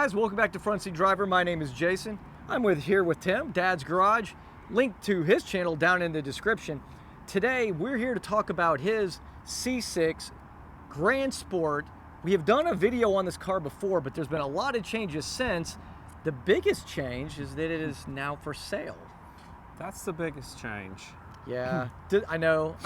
guys, welcome back to Front Seat Driver. My name is Jason. I'm here with Tim, Dad's Garage. Link to his channel down in the description. Today, we're here to talk about his C6 Grand Sport. We have done a video on this car before, but there's been a lot of changes since. The biggest change is that it is now for sale. That's the biggest change. Yeah, I know.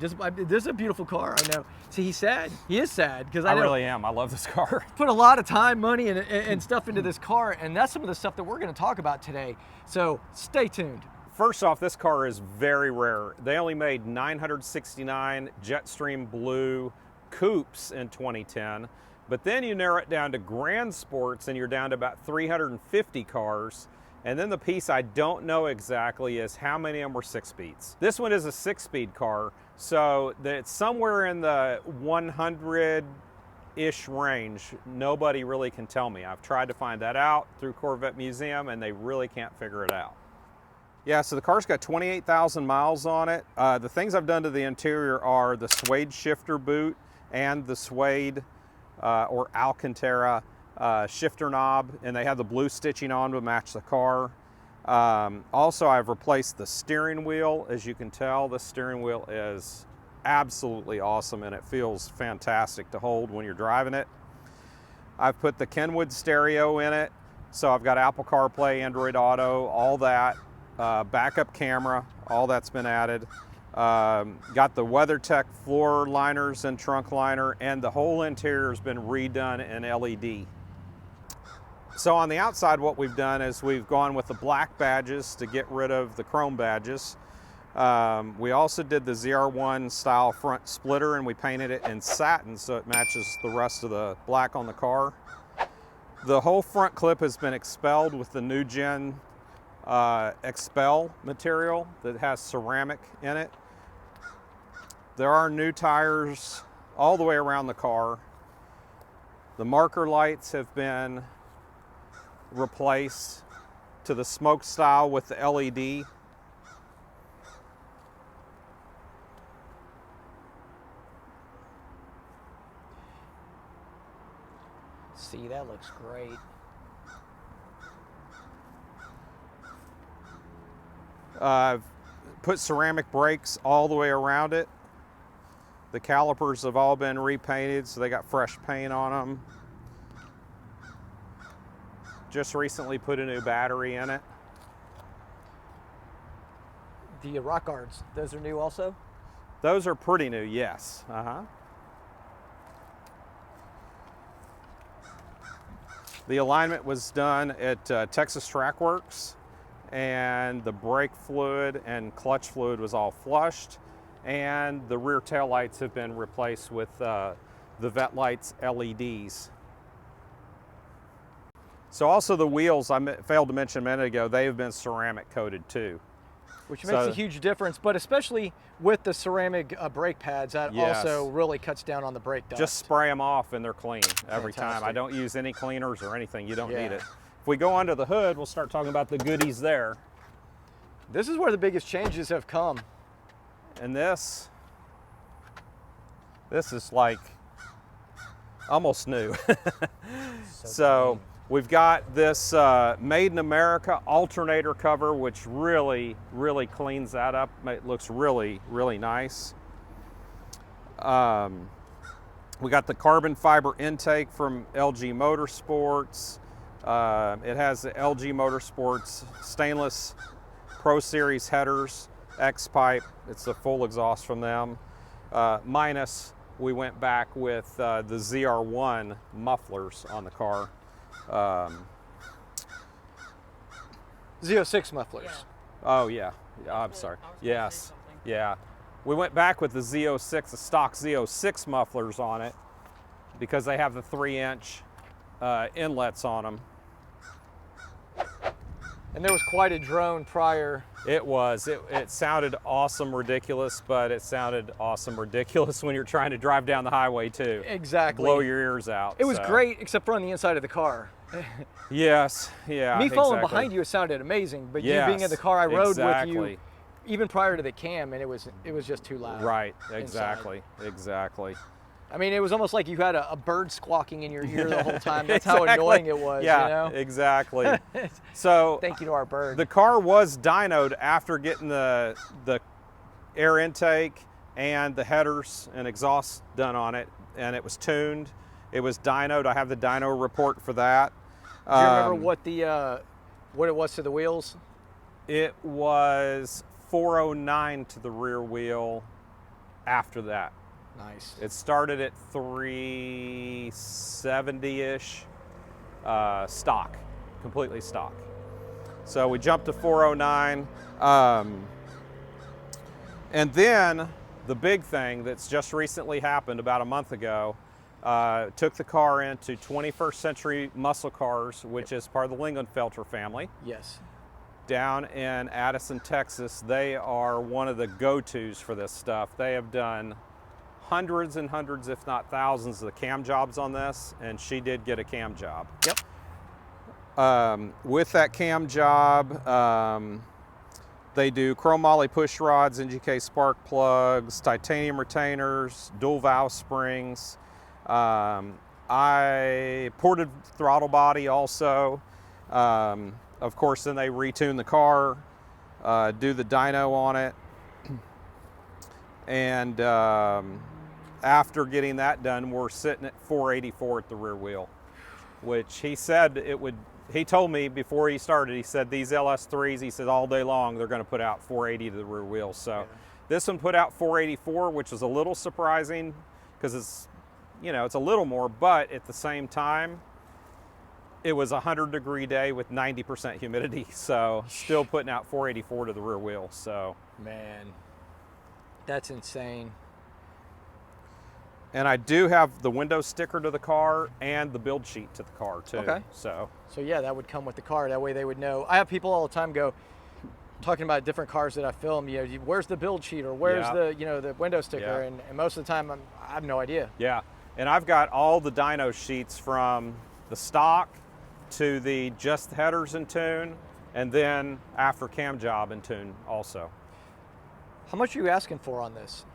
This is a beautiful car, I know. See, he is sad, because I really am. I love this car. Put a lot of time, money, and stuff into this car, and that's some of the stuff that we're going to talk about today. So stay tuned. First off, this car is very rare. They only made 969 Jetstream blue coupes in 2010, but then you narrow it down to Grand Sports, and you're down to about 350 cars. And then the piece I don't know exactly is how many of them were 6-speeds. This one is a 6-speed car, so it's somewhere in the 100-ish range. Nobody really can tell me. I've tried to find that out through Corvette Museum, and they really can't figure it out. Yeah, so the car's got 28,000 miles on it. The things I've done to the interior are the suede shifter boot and the suede or Alcantara shifter knob, and they have the blue stitching on to match the car. Also, I've replaced the steering wheel. As you can tell, the steering wheel is absolutely awesome, and it feels fantastic to hold when you're driving it. I've put the Kenwood stereo in it, so I've got Apple CarPlay, Android Auto, all that. Backup camera, all that's been added. Got the WeatherTech floor liners and trunk liner, and the whole interior has been redone in LED. So on the outside, what we've done is we've gone with the black badges to get rid of the chrome badges. We also did the ZR1 style front splitter, and we painted it in satin so it matches the rest of the black on the car. The whole front clip has been expelled with the new gen expel material that has ceramic in it. There are new tires all the way around the car. The marker lights have been replaced to the smoke style with the LED. See, that looks great. I've put ceramic brakes all the way around it. The calipers have all been repainted, so they got fresh paint on them. Just recently put a new battery in it. The rock guards, those are new also? Those are pretty new, yes. The alignment was done at Texas Track Works, and the brake fluid and clutch fluid was all flushed, and the rear tail lights have been replaced with the Vet Lights LEDs. So also the wheels, I failed to mention a minute ago, they have been ceramic coated too. Which makes a huge difference, but especially with the ceramic brake pads, that also really cuts down on the brake dust. Just spray them off and they're clean every time. I don't use any cleaners or anything, you don't need it. If we go under the hood, we'll start talking about the goodies there. This is where the biggest changes have come. And this is like almost new. So we've got this Made in America alternator cover, which really, really cleans that up. It looks really, really nice. We got the carbon fiber intake from LG Motorsports. It has the LG Motorsports stainless Pro Series headers, X-pipe. It's the full exhaust from them. Minus, we went back with the ZR1 mufflers on the car. Z06 mufflers. Yeah. Oh yeah, I'm sorry. Yes, yeah. We went back with the Z06, the stock Z06 mufflers on it, because they have the 3-inch inlets on them. And there was quite a drone prior. It was. It sounded awesome, ridiculous, but it sounded awesome, ridiculous when you're trying to drive down the highway too. Exactly. Blow your ears out. It was great, except for on the inside of the car. Yes, yeah. Me following behind you, it sounded amazing, but you being in the car, I rode with you even prior to the cam, and it was just too loud. Right, exactly, exactly. I mean, it was almost like you had a bird squawking in your ear the whole time. That's Exactly. how annoying it was, Yeah, you know? exactly. So thank you to our bird. the car was dynoed after getting the air intake and the headers and exhaust done on it, and it was tuned. It was dynoed. I have the dyno report for that. Do you remember what it was to the wheels? It was 409 to the rear wheel after that. Nice. It started at 370-ish, stock, completely stock. So we jumped to 409. And then the big thing that's just recently happened about a month ago, took the car into 21st Century Muscle Cars, which is part of the Lingenfelter family. Yes. Down in Addison, Texas. They are one of the go-tos for this stuff. They have done hundreds and hundreds, if not thousands, of cam jobs on this, and she did get a cam job. Yep. With that cam job, they do chromoly push rods, NGK spark plugs, titanium retainers, dual valve springs. I ported throttle body also. Of course, then they retune the car, do the dyno on it. And after getting that done, we're sitting at 484 at the rear wheel, which he said it would. He told me before he started, he said these LS3s, he said all day long, they're going to put out 480 to the rear wheel. So this one put out 484, which is a little surprising because it's, you know, it's a little more, but at the same time, it was a 100-degree day with 90% humidity. So still putting out 484 to the rear wheel. So man, that's insane. And I do have the window sticker to the car and the build sheet to the car too. Okay. So yeah, that would come with the car. That way they would know. I have people all the time talking about different cars that I film. You know, where's the build sheet or where's the the window sticker? And most of the time I have no idea. Yeah, and I've got all the dyno sheets from the stock to the just headers in tune, and then after cam job in tune also. How much are you asking for on this?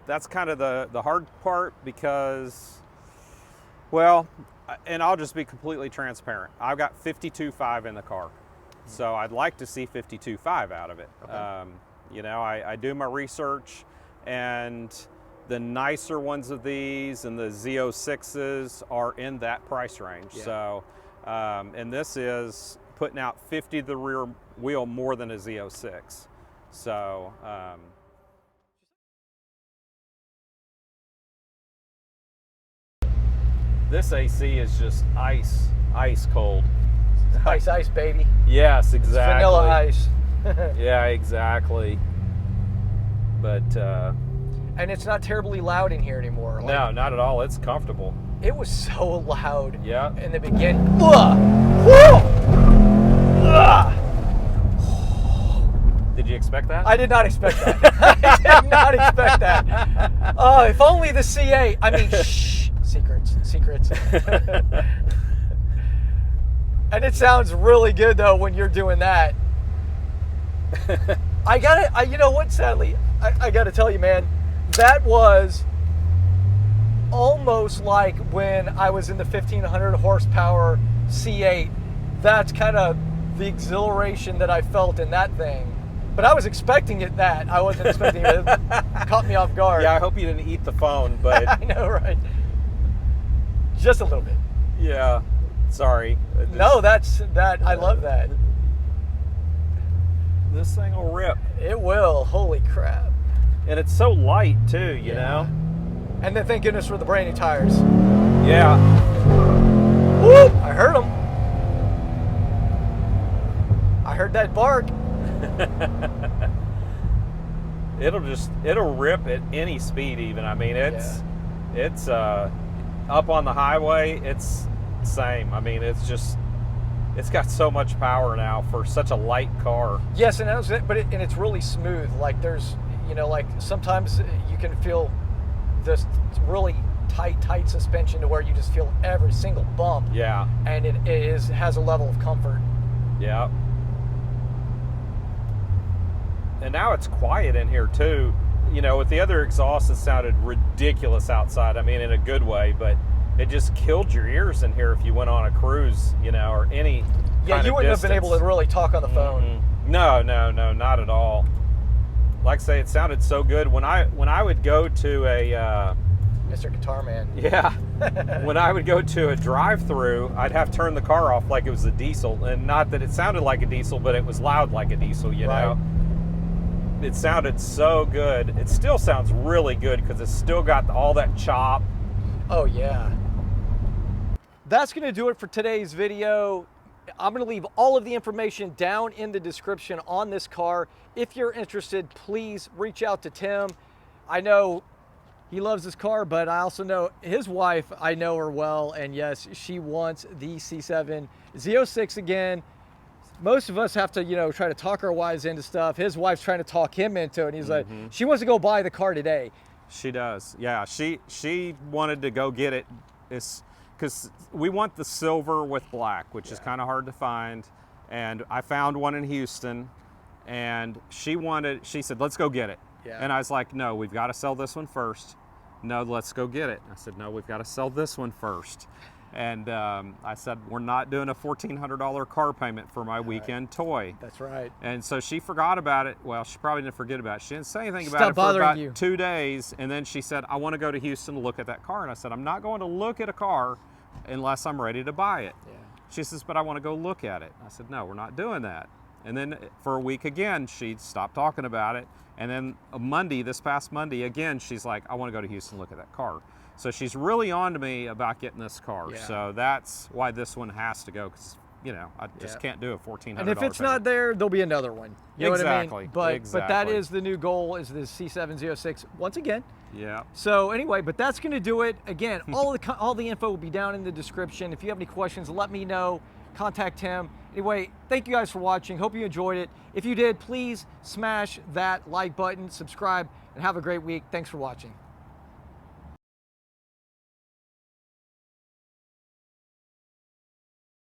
That's kind of the hard part because, well, and I'll just be completely transparent. I've got 52.5 in the car, so I'd like to see 52.5 out of it. Okay. You know, I do my research, and the nicer ones of these and the Z06s are in that price range. Yeah. So, and this is putting out 50 to the rear wheel more than a Z06. So, this AC is just ice cold. Ice, baby. Yes, exactly. It's vanilla ice. Yeah, exactly. But and it's not terribly loud in here anymore. No, not at all. It's comfortable. It was so loud. Yeah. In the beginning. Whoa! Did you expect that? I did not expect that. I did not expect that. If only the C8. I mean, shh. Secrets. And it sounds really good though when you're doing that. You know what, sadly, I gotta tell you, man, that was almost like when I was in the 1500 horsepower C8. That's kind of the exhilaration that I felt in that thing. But I was expecting it that. I wasn't expecting it. It caught me off guard. Yeah, I hope you didn't eat the phone, but I know, right? Just a little bit. Yeah, sorry. No, I love that. This thing will rip. It will. Holy crap. And it's so light too, you know? And then thank goodness for the brand new tires. Yeah. Whoop! I heard them. I heard that bark. It'll rip at any speed even. I mean, it's up on the highway, it's the same. I mean, it's got so much power now for such a light car. Yes, and it's really smooth. Like there's, like sometimes you can feel this really tight suspension to where you just feel every single bump. Yeah. And it has a level of comfort. Yeah. And now it's quiet in here too. you know, with the other exhaust, it sounded ridiculous outside. I mean, in a good way, but it just killed your ears in here if you went on a cruise, you know, or any kind you of wouldn't have been able to really talk on the phone. No, not at all. Like I say, it sounded so good. When I would go to a Mr. Guitar Man. Yeah. When I would go to a drive-through, I'd have to turn the car off like it was a diesel. And not that it sounded like a diesel, but it was loud like a diesel, you know? It sounded so good. It still sounds really good because it's still got all that chop. Oh, yeah. That's going to do it for today's video. I'm going to leave all of the information down in the description on this car. If you're interested, please reach out to Tim. I know he loves this car, but I also know his wife, I know her well, and yes, she wants the C7 Z06 again. Most of us have to, you know, try to talk our wives into stuff. His wife's trying to talk him into it, and he's like, she wants to go buy the car today. She does, yeah. She wanted to go get it. It's because we want the silver with black, which is kind of hard to find. And I found one in Houston, and she said, let's go get it. Yeah. And I was like, no, we've got to sell this one first. No, let's go get it. I said, no, we've got to sell this one first. And I said, we're not doing a $1,400 car payment for my weekend toy. That's right. And so she forgot about it. Well, she probably didn't forget about it. She didn't say anything about it for about 2 days. And then she said, I want to go to Houston to look at that car. And I said, I'm not going to look at a car unless I'm ready to buy it. Yeah. She says, but I want to go look at it. I said, no, we're not doing that. And then for a week again, she stopped talking about it. And then this past Monday, again, she's like, I want to go to Houston and look at that car. So she's really on to me about getting this car. Yeah. So that's why this one has to go, because, you know, I just can't do a $1,400 And if it's not there, there'll be another one. You know what I mean? But that is the new goal, is the C7 Z06 once again. Yeah. So anyway, but that's going to do it. Again, all the info will be down in the description. If you have any questions, let me know. Contact him. Anyway, thank you guys for watching. Hope you enjoyed it. If you did, please smash that like button, subscribe, and have a great week. Thanks for watching.